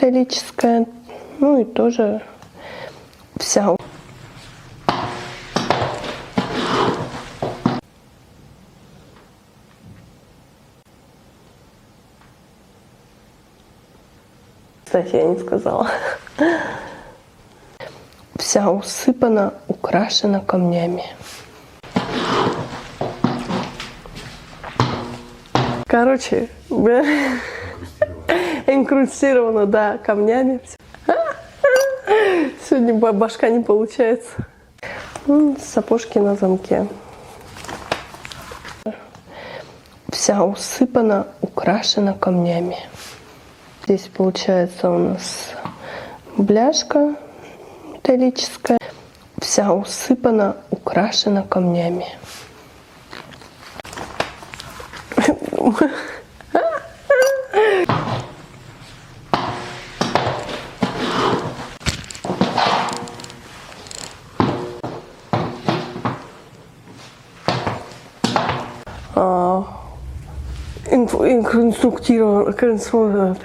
металлическая, ну и тоже вся. Кстати, я не сказала. Вся усыпана, украшена камнями. Короче, инкрустировано, да, камнями. Сегодня башка не получается. Сапожки на замке. Вся усыпана, украшена камнями. Здесь получается у нас бляшка металлическая. Вся усыпана, украшена камнями. Инструктировано.